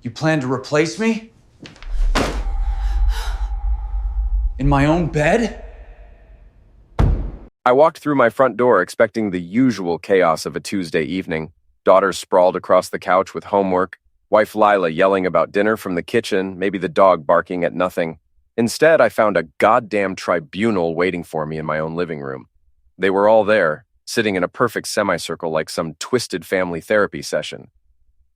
You plan to replace me? In my own bed? I walked through my front door expecting the usual chaos of a Tuesday evening. Daughters sprawled across the couch with homework, wife Lila yelling about dinner from the kitchen, maybe the dog barking at nothing. Instead, I found a goddamn tribunal waiting for me in my own living room. They were all there, sitting in a perfect semicircle like some twisted family therapy session.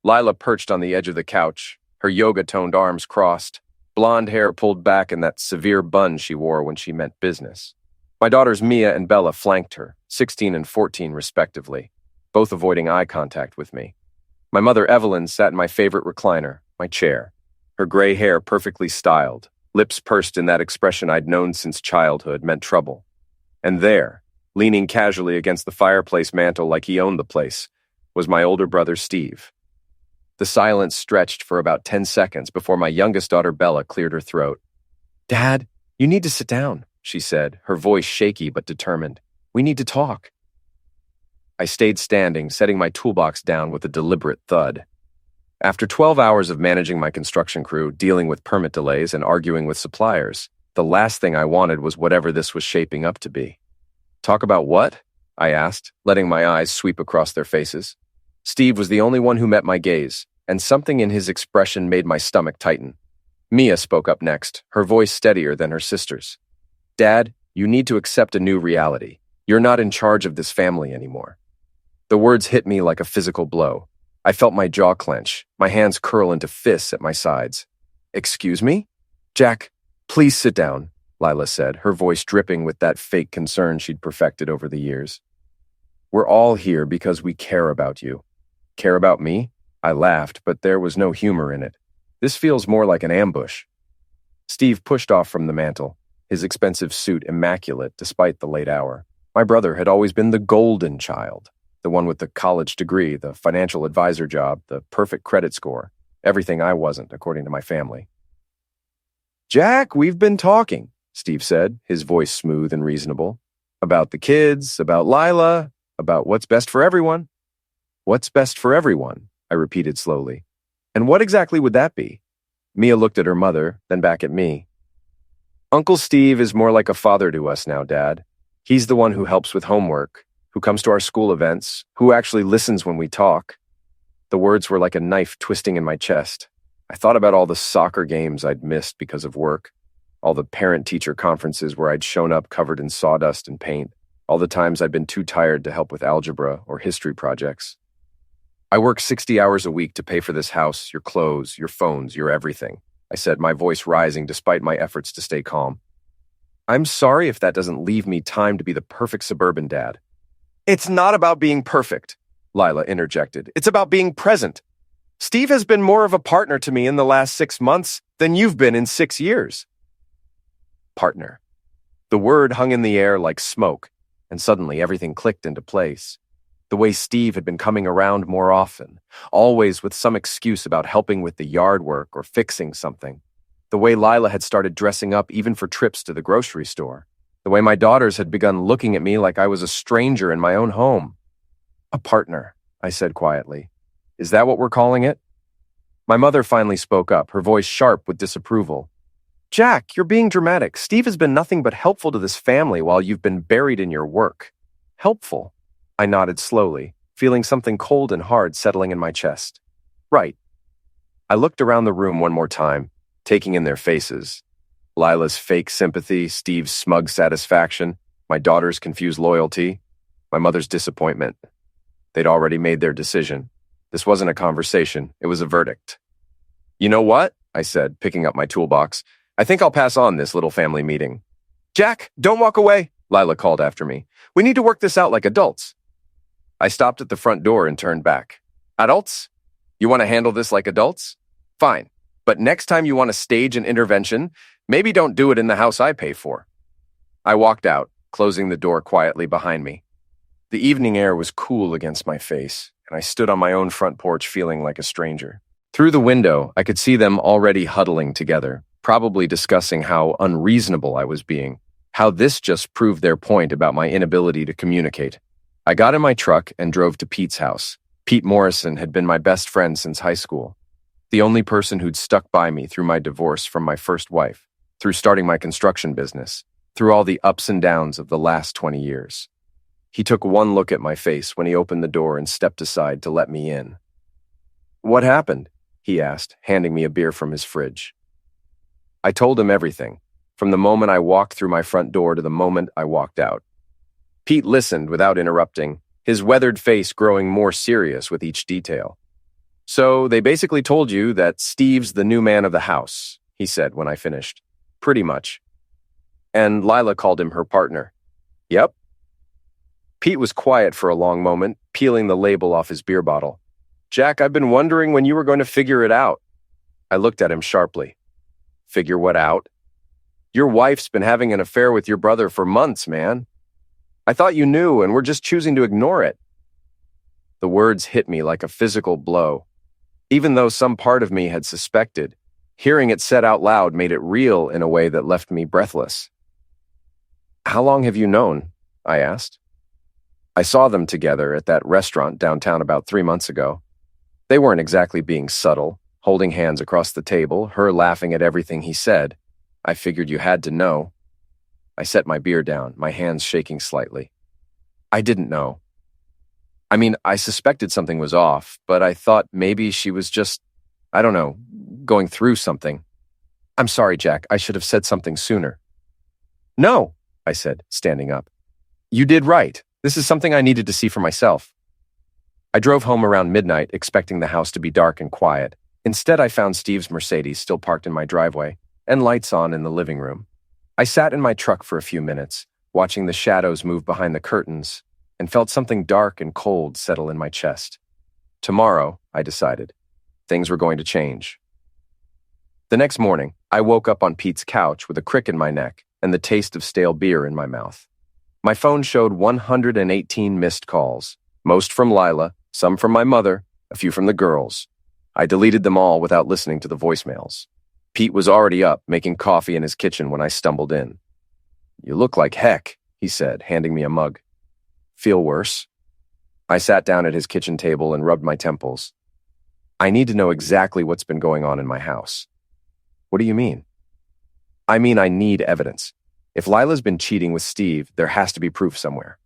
Lila perched on the edge of the couch, her yoga-toned arms crossed, blonde hair pulled back in that severe bun she wore when she meant business. My daughters Mia and Bella flanked her, 16 and 14 respectively, both avoiding eye contact with me. My mother Evelyn sat in my favorite recliner, my chair, her gray hair perfectly styled, lips pursed in that expression I'd known since childhood meant trouble. And there, leaning casually against the fireplace mantel like he owned the place, was my older brother Steve. The silence stretched for about 10 seconds before my youngest daughter Bella cleared her throat. "Dad, you need to sit down," she said, her voice shaky but determined. "We need to talk." I stayed standing, setting my toolbox down with a deliberate thud. After 12 hours of managing my construction crew, dealing with permit delays, and arguing with suppliers, the last thing I wanted was whatever this was shaping up to be. "Talk about what?" I asked, letting my eyes sweep across their faces. Steve was the only one who met my gaze, and something in his expression made my stomach tighten. Mia spoke up next, her voice steadier than her sister's. "Dad, you need to accept a new reality. You're not in charge of this family anymore." The words hit me like a physical blow. I felt my jaw clench, my hands curl into fists at my sides. "Excuse me?" "Jack, please sit down," Lila said, her voice dripping with that fake concern she'd perfected over the years. "We're all here because we care about you." "Care about me?" I laughed, but there was no humor in it. "This feels more like an ambush." Steve pushed off from the mantel, his expensive suit immaculate despite the late hour. My brother had always been the golden child. The one with the college degree, the financial advisor job, the perfect credit score. Everything I wasn't, according to my family. "Jack, we've been talking," Steve said, his voice smooth and reasonable. "About the kids, about Lila, about what's best for everyone." "What's best for everyone?" I repeated slowly. "And what exactly would that be?" Mia looked at her mother, then back at me. "Uncle Steve is more like a father to us now, Dad. He's the one who helps with homework, who comes to our school events, who actually listens when we talk." The words were like a knife twisting in my chest. I thought about all the soccer games I'd missed because of work, all the parent-teacher conferences where I'd shown up covered in sawdust and paint, all the times I'd been too tired to help with algebra or history projects. "I work 60 hours a week to pay for this house, your clothes, your phones, your everything," I said, my voice rising despite my efforts to stay calm. "I'm sorry if that doesn't leave me time to be the perfect suburban dad." "It's not about being perfect," Lila interjected. "It's about being present. Steve has been more of a partner to me in the last 6 months than you've been in 6 years. Partner. The word hung in the air like smoke, and suddenly everything clicked into place. The way Steve had been coming around more often, always with some excuse about helping with the yard work or fixing something. The way Lila had started dressing up even for trips to the grocery store. The way my daughters had begun looking at me like I was a stranger in my own home. "A partner," I said quietly. "Is that what we're calling it?" My mother finally spoke up, her voice sharp with disapproval. "Jack, you're being dramatic. Steve has been nothing but helpful to this family while you've been buried in your work." "Helpful?" I nodded slowly, feeling something cold and hard settling in my chest. "Right." I looked around the room one more time, taking in their faces. Lila's fake sympathy, Steve's smug satisfaction, my daughter's confused loyalty, my mother's disappointment. They'd already made their decision. This wasn't a conversation, it was a verdict. "You know what?" I said, picking up my toolbox. "I think I'll pass on this little family meeting." "Jack, don't walk away," Lila called after me. "We need to work this out like adults." I stopped at the front door and turned back. "Adults? You want to handle this like adults? Fine. But next time you want to stage an intervention, maybe don't do it in the house I pay for." I walked out, closing the door quietly behind me. The evening air was cool against my face, and I stood on my own front porch feeling like a stranger. Through the window, I could see them already huddling together, probably discussing how unreasonable I was being, how this just proved their point about my inability to communicate. I got in my truck and drove to Pete's house. Pete Morrison had been my best friend since high school. The only person who'd stuck by me through my divorce from my first wife, through starting my construction business, through all the ups and downs of the last 20 years. He took one look at my face when he opened the door and stepped aside to let me in. "What happened?" he asked, handing me a beer from his fridge. I told him everything, from the moment I walked through my front door to the moment I walked out. Pete listened without interrupting, his weathered face growing more serious with each detail. "So they basically told you that Steve's the new man of the house," he said when I finished. "Pretty much. And Lila called him her partner." "Yep." Pete was quiet for a long moment, peeling the label off his beer bottle. "Jack, I've been wondering when you were going to figure it out." I looked at him sharply. "Figure what out?" "Your wife's been having an affair with your brother for months, man. I thought you knew and were just choosing to ignore it." The words hit me like a physical blow. Even though some part of me had suspected, hearing it said out loud made it real in a way that left me breathless. "How long have you known?" I asked. "I saw them together at that restaurant downtown about 3 months ago. They weren't exactly being subtle, holding hands across the table, her laughing at everything he said. I figured you had to know." I set my beer down, my hands shaking slightly. "I didn't know. I mean, I suspected something was off, but I thought maybe she was just, I don't know, going through something. I'm sorry, Jack, I should have said something sooner." "No," I said, standing up. "You did right. This is something I needed to see for myself." I drove home around midnight, expecting the house to be dark and quiet. Instead, I found Steve's Mercedes still parked in my driveway, and lights on in the living room. I sat in my truck for a few minutes, watching the shadows move behind the curtains, and felt something dark and cold settle in my chest. Tomorrow, I decided, things were going to change. The next morning, I woke up on Pete's couch with a crick in my neck and the taste of stale beer in my mouth. My phone showed 118 missed calls, most from Lila, some from my mother, a few from the girls. I deleted them all without listening to the voicemails. Pete was already up, making coffee in his kitchen when I stumbled in. "You look like heck," he said, handing me a mug. "Feel worse?" I sat down at his kitchen table and rubbed my temples. "I need to know exactly what's been going on in my house." "What do you mean?" "I mean, I need evidence. If Lila's been cheating with Steve, there has to be proof somewhere."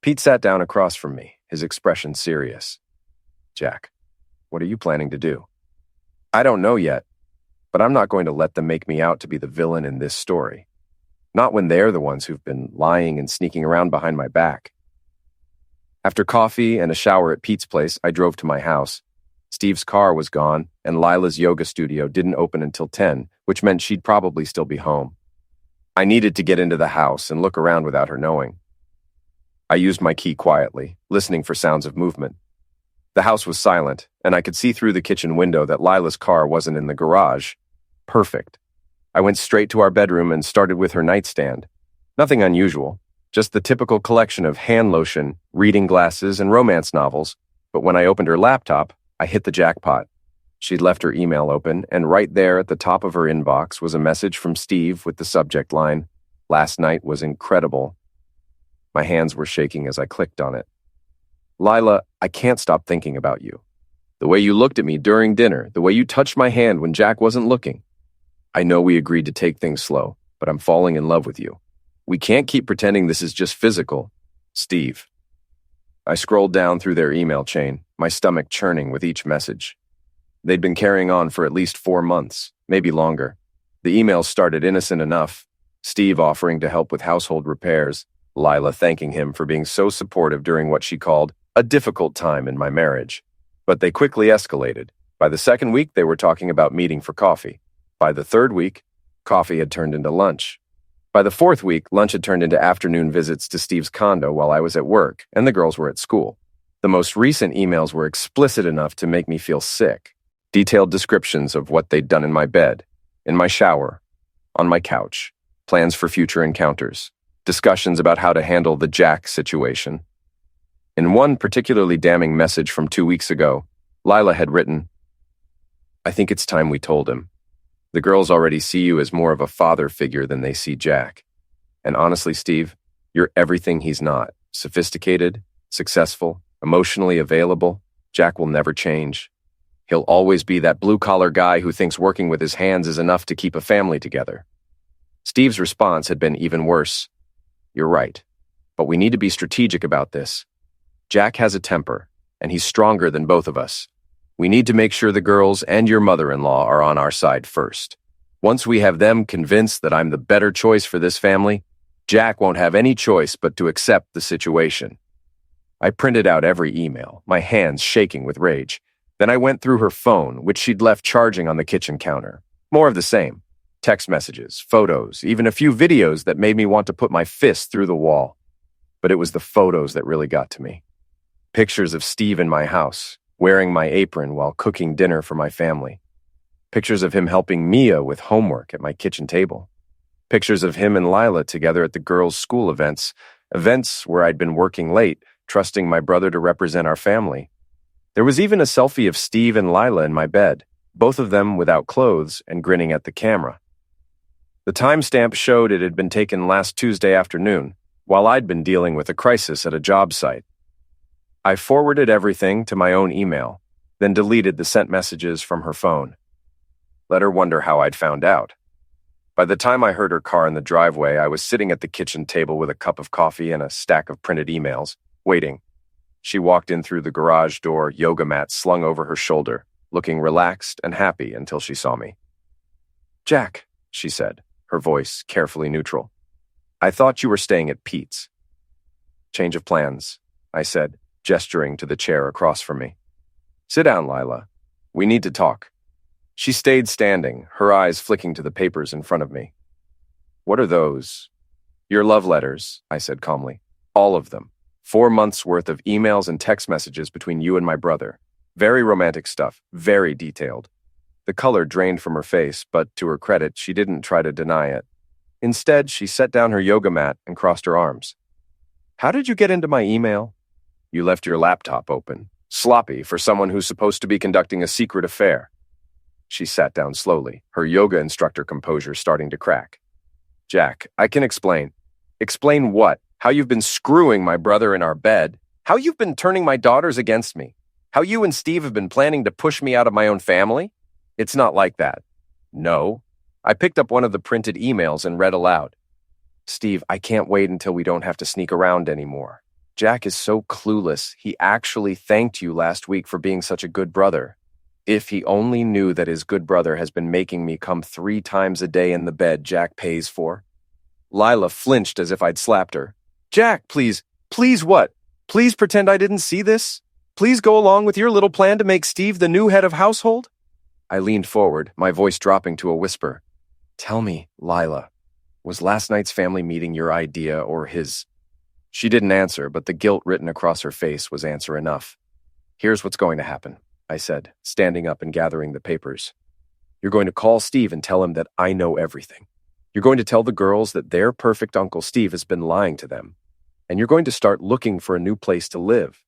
Pete sat down across from me, his expression serious. "Jack, what are you planning to do?" "I don't know yet, but I'm not going to let them make me out to be the villain in this story. Not when they're the ones who've been lying and sneaking around behind my back." After coffee and a shower at Pete's place, I drove to my house. Steve's car was gone, and Lila's yoga studio didn't open until 10, which meant she'd probably still be home. I needed to get into the house and look around without her knowing. I used my key quietly, listening for sounds of movement. The house was silent, and I could see through the kitchen window that Lila's car wasn't in the garage. Perfect. I went straight to our bedroom and started with her nightstand. Nothing unusual, just the typical collection of hand lotion, reading glasses, and romance novels. But when I opened her laptop, I hit the jackpot. She'd left her email open, and right there at the top of her inbox was a message from Steve with the subject line, "Last night was incredible." My hands were shaking as I clicked on it. "Lila, I can't stop thinking about you. The way you looked at me during dinner, the way you touched my hand when Jack wasn't looking. I know we agreed to take things slow, but I'm falling in love with you. We can't keep pretending this is just physical. Steve." I scrolled down through their email chain, my stomach churning with each message. They'd been carrying on for at least 4 months, maybe longer. The emails started innocent enough. Steve offering to help with household repairs, Lila thanking him for being so supportive during what she called a difficult time in my marriage. But they quickly escalated. By the second week, they were talking about meeting for coffee. By the third week, coffee had turned into lunch. By the fourth week, lunch had turned into afternoon visits to Steve's condo while I was at work, and the girls were at school. The most recent emails were explicit enough to make me feel sick. Detailed descriptions of what they'd done in my bed, in my shower, on my couch, plans for future encounters, discussions about how to handle the Jack situation. In one particularly damning message from 2 weeks ago, Lila had written, "I think it's time we told him. The girls already see you as more of a father figure than they see Jack. And honestly, Steve, you're everything he's not. Sophisticated, successful, emotionally available. Jack will never change. He'll always be that blue-collar guy who thinks working with his hands is enough to keep a family together. Steve's response had been even worse. You're right, but we need to be strategic about this. Jack has a temper, and he's stronger than both of us. We need to make sure the girls and your mother-in-law are on our side first. Once we have them convinced that I'm the better choice for this family, Jack won't have any choice but to accept the situation. I printed out every email, my hands shaking with rage. Then I went through her phone, which she'd left charging on the kitchen counter. More of the same. Text messages, photos, even a few videos that made me want to put my fist through the wall. But it was the photos that really got to me. Pictures of Steve in my house, wearing my apron while cooking dinner for my family. Pictures of him helping Mia with homework at my kitchen table. Pictures of him and Lila together at the girls' school events where I'd been working late, trusting my brother to represent our family. There was even a selfie of Steve and Lila in my bed, both of them without clothes and grinning at the camera. The timestamp showed it had been taken last Tuesday afternoon, while I'd been dealing with a crisis at a job site. I forwarded everything to my own email, then deleted the sent messages from her phone. Let her wonder how I'd found out. By the time I heard her car in the driveway, I was sitting at the kitchen table with a cup of coffee and a stack of printed emails, waiting. She walked in through the garage door, yoga mat slung over her shoulder, looking relaxed and happy until she saw me. "Jack," she said, her voice carefully neutral. "I thought you were staying at Pete's." "Change of plans," I said, gesturing to the chair across from me. "Sit down, Lila. We need to talk." She stayed standing, her eyes flicking to the papers in front of me. "What are those?" "Your love letters," I said calmly. "All of them. 4 months' worth of emails and text messages between you and my brother. Very romantic stuff, very detailed." The color drained from her face, but to her credit, she didn't try to deny it. Instead, she set down her yoga mat and crossed her arms. "How did you get into my email?" "You left your laptop open. Sloppy for someone who's supposed to be conducting a secret affair." She sat down slowly, her yoga instructor composure starting to crack. "Jack, I can explain." "Explain what? How you've been screwing my brother in our bed? How you've been turning my daughters against me? How you and Steve have been planning to push me out of my own family? It's not like that." "No." I picked up one of the printed emails and read aloud. "Steve, I can't wait until we don't have to sneak around anymore. Jack is so clueless. He actually thanked you last week for being such a good brother. If he only knew that his good brother has been making me come 3 times a day in the bed Jack pays for." Lila flinched as if I'd slapped her. "Jack, please. Please what? Please pretend I didn't see this? Please go along with your little plan to make Steve the new head of household?" I leaned forward, my voice dropping to a whisper. "Tell me, Lila, was last night's family meeting your idea or his?" She didn't answer, but the guilt written across her face was answer enough. "Here's what's going to happen," I said, standing up and gathering the papers. "You're going to call Steve and tell him that I know everything. You're going to tell the girls that their perfect Uncle Steve has been lying to them. And you're going to start looking for a new place to live."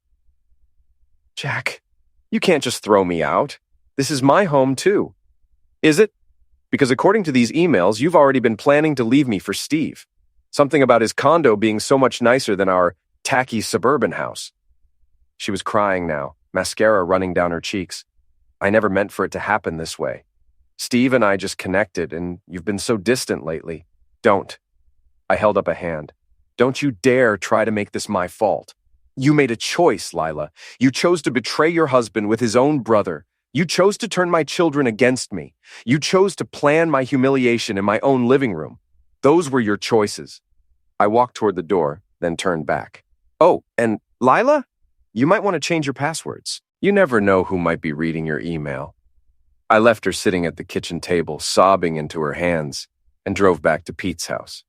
"Jack, you can't just throw me out. This is my home, too." "Is it? Because according to these emails, you've already been planning to leave me for Steve. Something about his condo being so much nicer than our tacky suburban house." She was crying now, mascara running down her cheeks. "I never meant for it to happen this way. Steve and I just connected, and you've been so distant lately. Don't." I held up a hand. "Don't you dare try to make this my fault. You made a choice, Lila. You chose to betray your husband with his own brother. You chose to turn my children against me. You chose to plan my humiliation in my own living room. Those were your choices." I walked toward the door, then turned back. "Oh, and Lila, you might want to change your passwords. You never know who might be reading your email." I left her sitting at the kitchen table, sobbing into her hands, and drove back to Pete's house.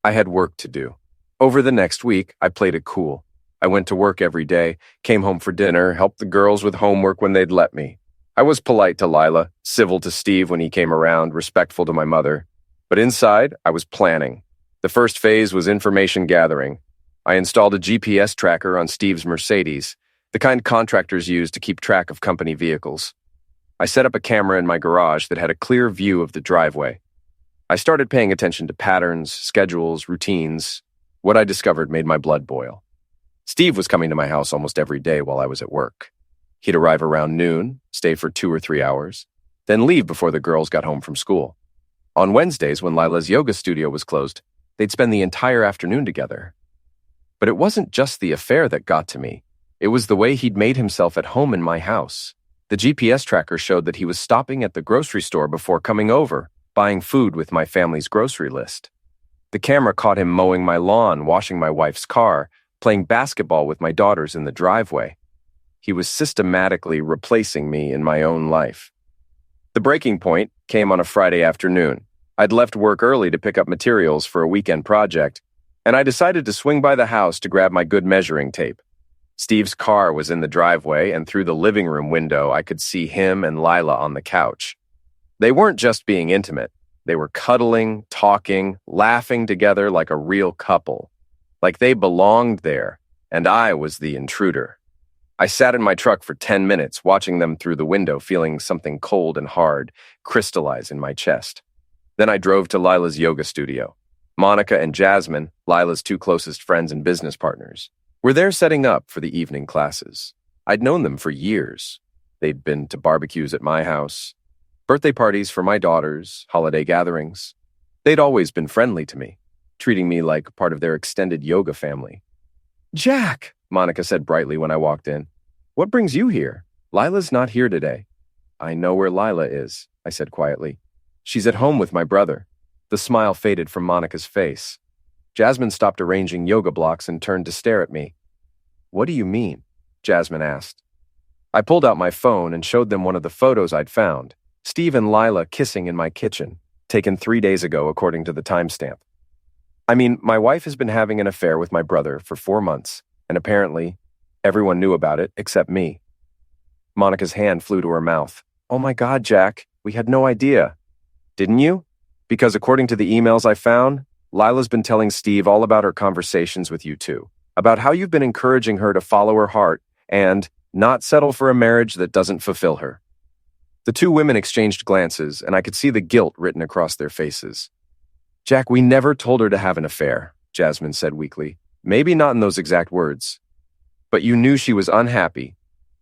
I had work to do. Over the next week, I played it cool. I went to work every day, came home for dinner, helped the girls with homework when they'd let me. I was polite to Lila, civil to Steve when he came around, respectful to my mother. But inside, I was planning. The first phase was information gathering. I installed a GPS tracker on Steve's Mercedes, the kind contractors use to keep track of company vehicles. I set up a camera in my garage that had a clear view of the driveway. I started paying attention to patterns, schedules, routines. What I discovered made my blood boil. Steve was coming to my house almost every day while I was at work. He'd arrive around noon, stay for 2 or 3 hours, then leave before the girls got home from school. On Wednesdays, when Lila's yoga studio was closed, they'd spend the entire afternoon together. But it wasn't just the affair that got to me. It was the way he'd made himself at home in my house. The GPS tracker showed that he was stopping at the grocery store before coming over, buying food with my family's grocery list. The camera caught him mowing my lawn, washing my wife's car, playing basketball with my daughters in the driveway. He was systematically replacing me in my own life. The breaking point came on a Friday afternoon. I'd left work early to pick up materials for a weekend project, and I decided to swing by the house to grab my good measuring tape. Steve's car was in the driveway, and through the living room window, I could see him and Lila on the couch. They weren't just being intimate. They were cuddling, talking, laughing together like a real couple. Like they belonged there, and I was the intruder. I sat in my truck for 10 minutes, watching them through the window, feeling something cold and hard crystallize in my chest. Then I drove to Lila's yoga studio. Monica and Jasmine, Lila's two closest friends and business partners, were there setting up for the evening classes. I'd known them for years. They'd been to barbecues at my house, birthday parties for my daughters, holiday gatherings. They'd always been friendly to me, treating me like part of their extended yoga family. "Jack," Monica said brightly when I walked in. "What brings you here? Lila's not here today." "I know where Lila is," I said quietly. "She's at home with my brother." The smile faded from Monica's face. Jasmine stopped arranging yoga blocks and turned to stare at me. "What do you mean?" Jasmine asked. I pulled out my phone and showed them one of the photos I'd found. Steve and Lila kissing in my kitchen, taken 3 days ago according to the timestamp. I mean, my wife has been having an affair with my brother for 4 months, and apparently everyone knew about it except me. Monica's hand flew to her mouth. "Oh my God, Jack, we had no idea." "Didn't you?" "Because according to the emails I found, Lila's been telling Steve all about her conversations with you two, about how you've been encouraging her to follow her heart and not settle for a marriage that doesn't fulfill her." The two women exchanged glances, and I could see the guilt written across their faces. "Jack, we never told her to have an affair," Jasmine said weakly. "Maybe not in those exact words. But you knew she was unhappy,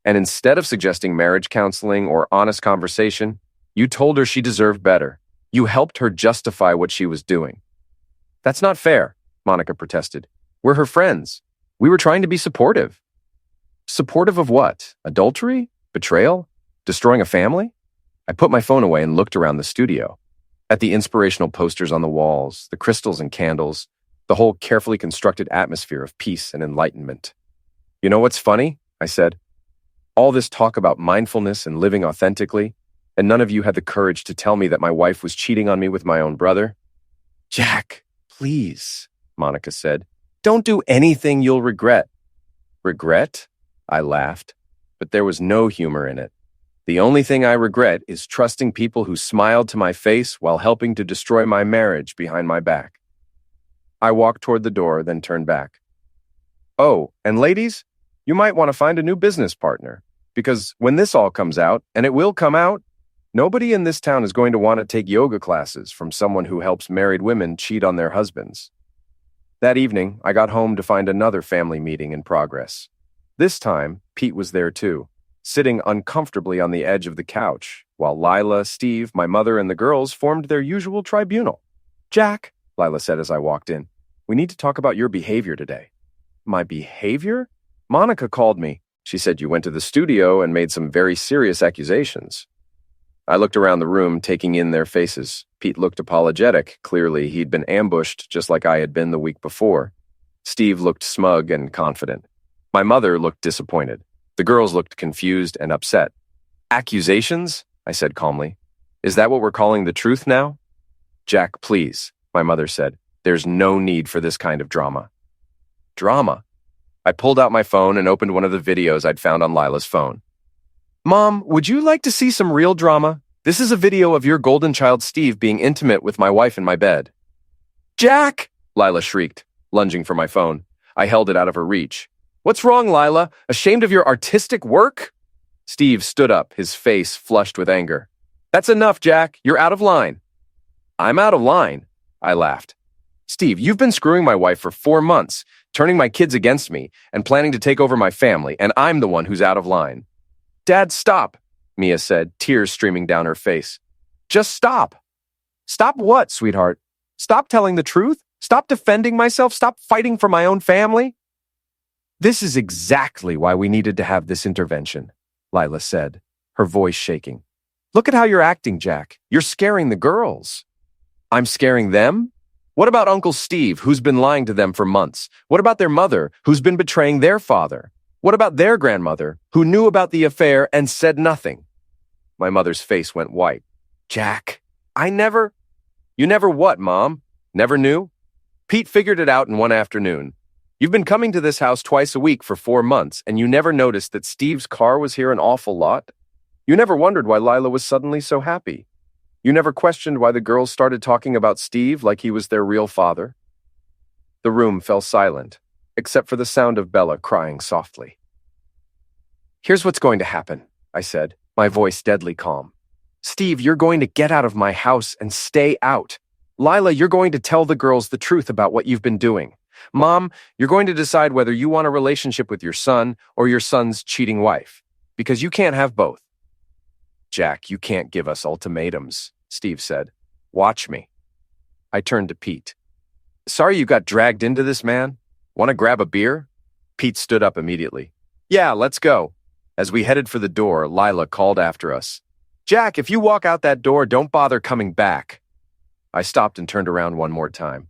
and instead of suggesting marriage counseling or honest conversation, you told her she deserved better. You helped her justify what she was doing." "That's not fair," Monica protested. "We're her friends. We were trying to be supportive." "Supportive of what? Adultery? Betrayal? Destroying a family?" I put my phone away and looked around the studio. At the inspirational posters on the walls, the crystals and candles, the whole carefully constructed atmosphere of peace and enlightenment. "You know what's funny?" I said. "All this talk about mindfulness and living authentically, and none of you had the courage to tell me that my wife was cheating on me with my own brother." "Jack, please," Monica said. "Don't do anything you'll regret." "Regret?" I laughed, but there was no humor in it. "The only thing I regret is trusting people who smiled to my face while helping to destroy my marriage behind my back." I walked toward the door, then turned back. "Oh, and ladies, you might want to find a new business partner, because when this all comes out, and it will come out, nobody in this town is going to want to take yoga classes from someone who helps married women cheat on their husbands." That evening, I got home to find another family meeting in progress. This time, Pete was there too, sitting uncomfortably on the edge of the couch, while Lila, Steve, my mother, and the girls formed their usual tribunal. "Jack," Lila said as I walked in, "we need to talk about your behavior today." "My behavior?" "Monica called me. She said you went to the studio and made some very serious accusations." I looked around the room, taking in their faces. Pete looked apologetic. Clearly, he'd been ambushed just like I had been the week before. Steve looked smug and confident. My mother looked disappointed. The girls looked confused and upset. "Accusations?" I said calmly. "Is that what we're calling the truth now?" "Jack, please," my mother said. "There's no need for this kind of drama." Drama? I pulled out my phone and opened one of the videos I'd found on Lila's phone. "Mom, would you like to see some real drama? This is a video of your golden child Steve being intimate with my wife in my bed." "Jack!" Lila shrieked, lunging for my phone. I held it out of her reach. "What's wrong, Lila? Ashamed of your artistic work?" Steve stood up, his face flushed with anger. "That's enough, Jack. You're out of line." "I'm out of line?" I laughed. "Steve, you've been screwing my wife for 4 months, turning my kids against me, and planning to take over my family, and I'm the one who's out of line." Dad, stop, Mia said, tears streaming down her face. Just stop. Stop what, sweetheart? Stop telling the truth? Stop defending myself? Stop fighting for my own family? This is exactly why we needed to have this intervention, Lila said, her voice shaking. Look at how you're acting, Jack. You're scaring the girls. I'm scaring them? What about Uncle Steve, who's been lying to them for months? What about their mother, who's been betraying their father? What about their grandmother, who knew about the affair and said nothing? My mother's face went white. Jack, You never what, Mom? Never knew? Pete figured it out in one afternoon. You've been coming to this house twice a week for 4 months, and you never noticed that Steve's car was here an awful lot? You never wondered why Lila was suddenly so happy? You never questioned why the girls started talking about Steve like he was their real father? The room fell silent, except for the sound of Bella crying softly. Here's what's going to happen, I said, my voice deadly calm. Steve, you're going to get out of my house and stay out. Lila, you're going to tell the girls the truth about what you've been doing. Mom, you're going to decide whether you want a relationship with your son or your son's cheating wife, because you can't have both. Jack, you can't give us ultimatums, Steve said. Watch me. I turned to Pete. Sorry you got dragged into this, man? Want to grab a beer? Pete stood up immediately. Yeah, let's go. As we headed for the door, Lila called after us. Jack, if you walk out that door, don't bother coming back. I stopped and turned around one more time.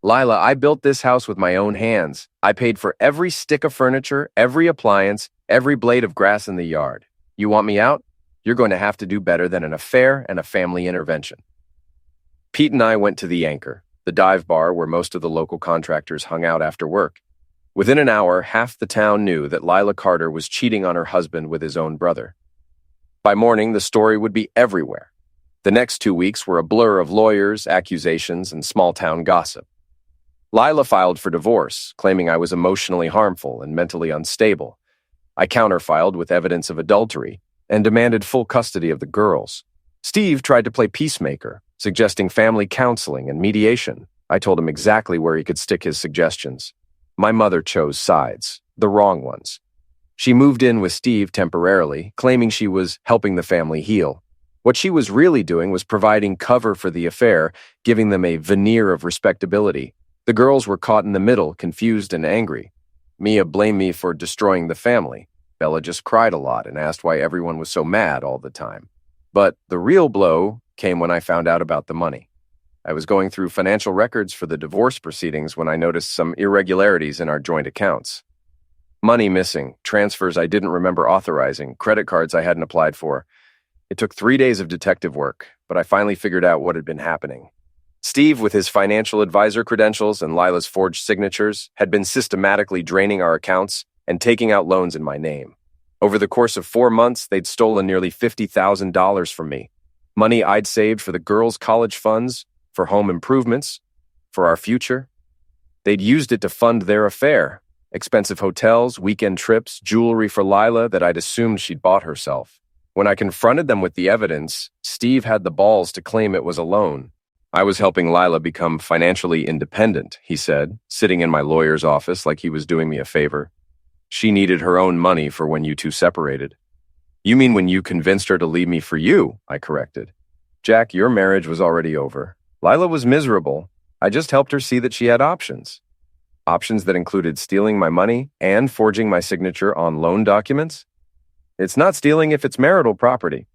Lila, I built this house with my own hands. I paid for every stick of furniture, every appliance, every blade of grass in the yard. You want me out? You're going to have to do better than an affair and a family intervention. Pete and I went to the Anchor, the dive bar where most of the local contractors hung out after work. Within an hour, half the town knew that Lila Carter was cheating on her husband with his own brother. By morning, the story would be everywhere. The next 2 weeks were a blur of lawyers, accusations, and small-town gossip. Lila filed for divorce, claiming I was emotionally harmful and mentally unstable. I counterfiled with evidence of adultery and demanded full custody of the girls. Steve tried to play peacemaker, suggesting family counseling and mediation. I told him exactly where he could stick his suggestions. My mother chose sides, the wrong ones. She moved in with Steve temporarily, claiming she was helping the family heal. What she was really doing was providing cover for the affair, giving them a veneer of respectability. The girls were caught in the middle, confused and angry. Mia blamed me for destroying the family. Bella just cried a lot and asked why everyone was so mad all the time. But the real blow came when I found out about the money. I was going through financial records for the divorce proceedings when I noticed some irregularities in our joint accounts. Money missing, transfers I didn't remember authorizing, credit cards I hadn't applied for. It took 3 days of detective work, but I finally figured out what had been happening. Steve, with his financial advisor credentials and Lila's forged signatures, had been systematically draining our accounts and taking out loans in my name. Over the course of 4 months, they'd stolen nearly $50,000 from me. Money I'd saved for the girls' college funds, for home improvements, for our future. They'd used it to fund their affair. Expensive hotels, weekend trips, jewelry for Lila that I'd assumed she'd bought herself. When I confronted them with the evidence, Steve had the balls to claim it was a loan. I was helping Lila become financially independent, he said, sitting in my lawyer's office like he was doing me a favor. She needed her own money for when you two separated. You mean when you convinced her to leave me for you, I corrected. Jack, your marriage was already over. Lila was miserable. I just helped her see that she had options. Options that included stealing my money and forging my signature on loan documents? It's not stealing if it's marital property.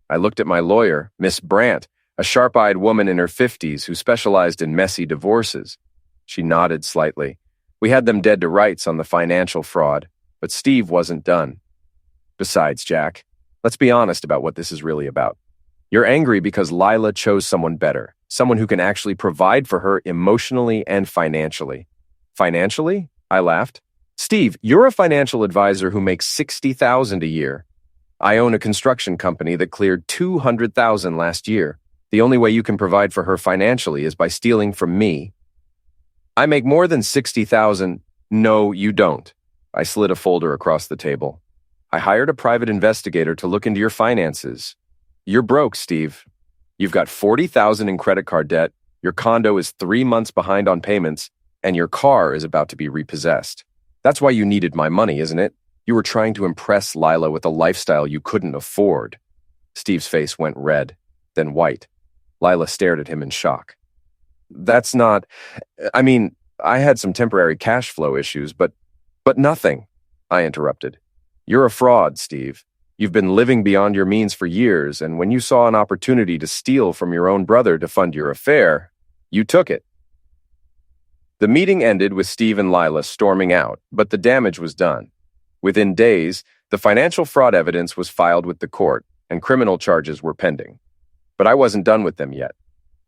I looked at my lawyer, Miss Brandt, a sharp-eyed woman in her 50s who specialized in messy divorces. She nodded slightly. We had them dead to rights on the financial fraud, but Steve wasn't done. Besides, Jack, let's be honest about what this is really about. You're angry because Lila chose someone better, someone who can actually provide for her emotionally and financially. Financially? I laughed. Steve, you're a financial advisor who makes $60,000 a year. I own a construction company that cleared $200,000 last year. The only way you can provide for her financially is by stealing from me. I make more than $60,000. No, you don't. I slid a folder across the table. I hired a private investigator to look into your finances. You're broke, Steve. You've got $40,000 in credit card debt, your condo is 3 months behind on payments, and your car is about to be repossessed. That's why you needed my money, isn't it? You were trying to impress Lila with a lifestyle you couldn't afford. Steve's face went red, then white. Lila stared at him in shock. That's not... I had some temporary cash flow issues, but nothing, I interrupted. You're a fraud, Steve. You've been living beyond your means for years, and when you saw an opportunity to steal from your own brother to fund your affair, you took it. The meeting ended with Steve and Lila storming out, but the damage was done. Within days, the financial fraud evidence was filed with the court, and criminal charges were pending. But I wasn't done with them yet.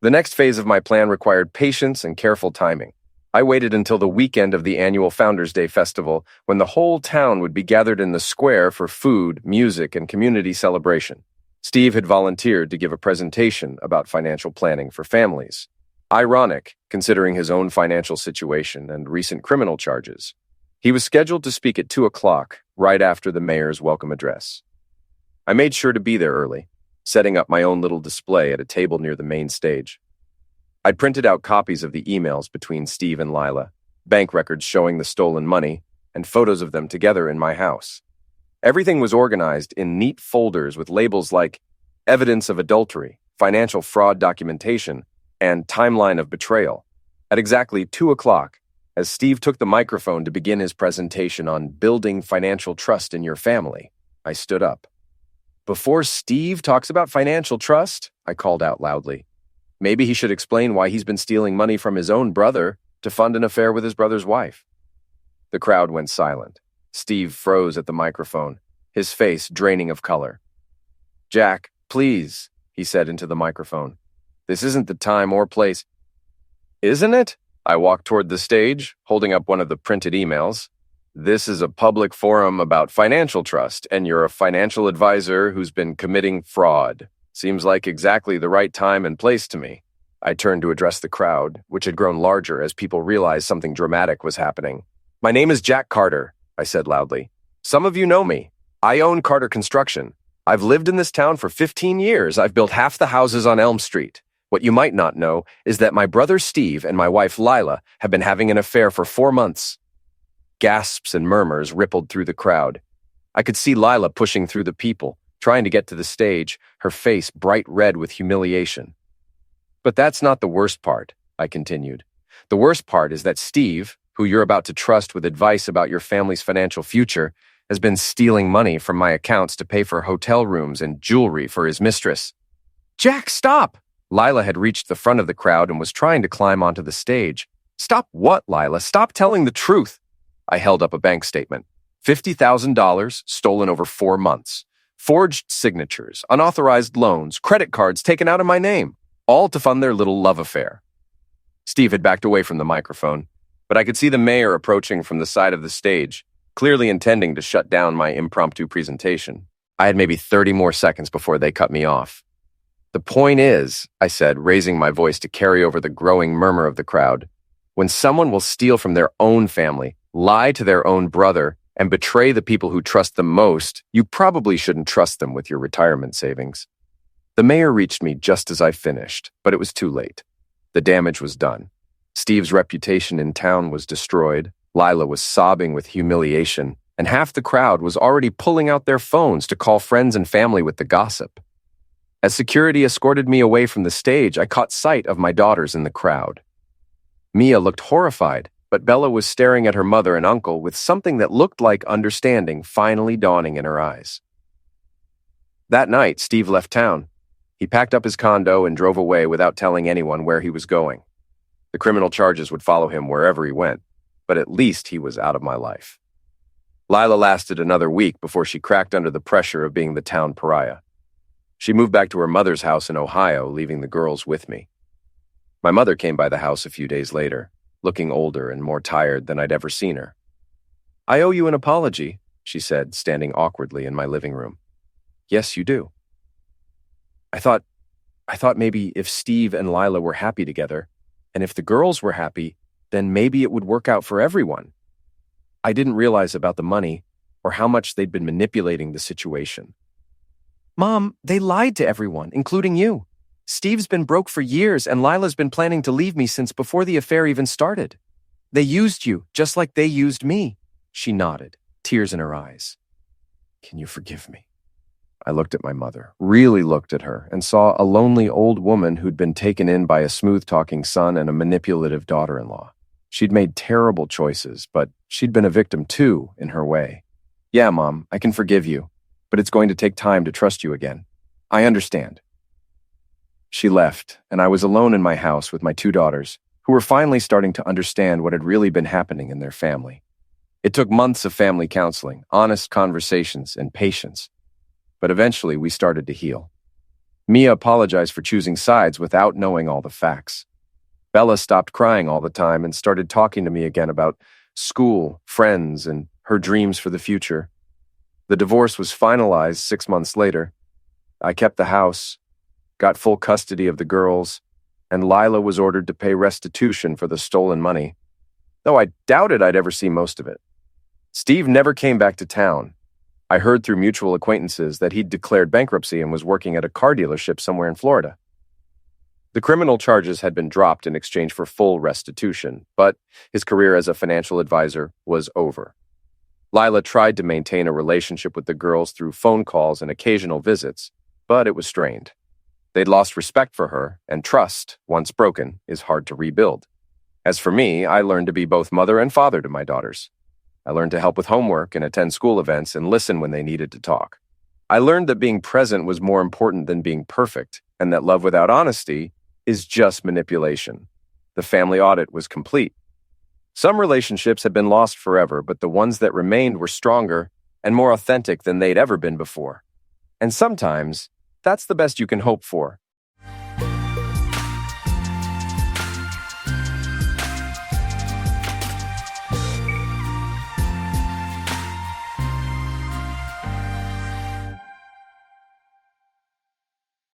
The next phase of my plan required patience and careful timing. I waited until the weekend of the annual Founders' Day festival, when the whole town would be gathered in the square for food, music, and community celebration. Steve had volunteered to give a presentation about financial planning for families. Ironic, considering his own financial situation and recent criminal charges. He was scheduled to speak at 2 o'clock, right after the mayor's welcome address. I made sure to be there early, setting up my own little display at a table near the main stage. I'd printed out copies of the emails between Steve and Lila, bank records showing the stolen money, and photos of them together in my house. Everything was organized in neat folders with labels like evidence of adultery, financial fraud documentation, and timeline of betrayal. At exactly 2 o'clock, as Steve took the microphone to begin his presentation on building financial trust in your family, I stood up. Before Steve talks about financial trust, I called out loudly. Maybe he should explain why he's been stealing money from his own brother to fund an affair with his brother's wife. The crowd went silent. Steve froze at the microphone, his face draining of color. Jack, please, he said into the microphone. This isn't the time or place. Isn't it? I walked toward the stage, holding up one of the printed emails. This is a public forum about financial trust, and you're a financial advisor who's been committing fraud. Seems like exactly the right time and place to me. I turned to address the crowd, which had grown larger as people realized something dramatic was happening. My name is Jack Carter, I said loudly. Some of you know me. I own Carter Construction. I've lived in this town for 15 years. I've built half the houses on Elm Street. What you might not know is that my brother Steve and my wife Lila have been having an affair for 4 months. Gasps and murmurs rippled through the crowd. I could see Lila pushing through the people, trying to get to the stage, her face bright red with humiliation. But that's not the worst part, I continued. The worst part is that Steve, who you're about to trust with advice about your family's financial future, has been stealing money from my accounts to pay for hotel rooms and jewelry for his mistress. Jack, stop! Lila had reached the front of the crowd and was trying to climb onto the stage. Stop what, Lila? Stop telling the truth! I held up a bank statement. $50,000 stolen over 4 months. Forged signatures, unauthorized loans, credit cards taken out in my name, all to fund their little love affair. Steve had backed away from the microphone, but I could see the mayor approaching from the side of the stage, clearly intending to shut down my impromptu presentation. I had maybe 30 more seconds before they cut me off. The point is, I said, raising my voice to carry over the growing murmur of the crowd, when someone will steal from their own family, lie to their own brother, and betray the people who trust them most, you probably shouldn't trust them with your retirement savings. The mayor reached me just as I finished, but it was too late. The damage was done. Steve's reputation in town was destroyed, Lila was sobbing with humiliation, and half the crowd was already pulling out their phones to call friends and family with the gossip. As security escorted me away from the stage, I caught sight of my daughters in the crowd. Mia looked horrified, but Bella was staring at her mother and uncle with something that looked like understanding finally dawning in her eyes. That night, Steve left town. He packed up his condo and drove away without telling anyone where he was going. The criminal charges would follow him wherever he went, but at least he was out of my life. Lila lasted another week before she cracked under the pressure of being the town pariah. She moved back to her mother's house in Ohio, leaving the girls with me. My mother came by the house a few days later, looking older and more tired than I'd ever seen her. I owe you an apology, she said, standing awkwardly in my living room. Yes, you do. I thought maybe if Steve and Lila were happy together, and if the girls were happy, then maybe it would work out for everyone. I didn't realize about the money or how much they'd been manipulating the situation. Mom, they lied to everyone, including you. Steve's been broke for years, and Lila's been planning to leave me since before the affair even started. They used you, just like they used me. She nodded, tears in her eyes. Can you forgive me? I looked at my mother, really looked at her, and saw a lonely old woman who'd been taken in by a smooth-talking son and a manipulative daughter-in-law. She'd made terrible choices, but she'd been a victim too, in her way. Yeah, Mom, I can forgive you, but it's going to take time to trust you again. I understand. She left, and I was alone in my house with my two daughters, who were finally starting to understand what had really been happening in their family. It took months of family counseling, honest conversations, and patience. But eventually, we started to heal. Mia apologized for choosing sides without knowing all the facts. Bella stopped crying all the time and started talking to me again about school, friends, and her dreams for the future. The divorce was finalized 6 months later. I kept the house, got full custody of the girls, and Lila was ordered to pay restitution for the stolen money, though I doubted I'd ever see most of it. Steve never came back to town. I heard through mutual acquaintances that he'd declared bankruptcy and was working at a car dealership somewhere in Florida. The criminal charges had been dropped in exchange for full restitution, but his career as a financial advisor was over. Lila tried to maintain a relationship with the girls through phone calls and occasional visits, but it was strained. They'd lost respect for her, and trust, once broken, is hard to rebuild. As for me, I learned to be both mother and father to my daughters. I learned to help with homework and attend school events and listen when they needed to talk. I learned that being present was more important than being perfect, and that love without honesty is just manipulation. The family audit was complete. Some relationships had been lost forever, but the ones that remained were stronger and more authentic than they'd ever been before. And sometimes, that's the best you can hope for.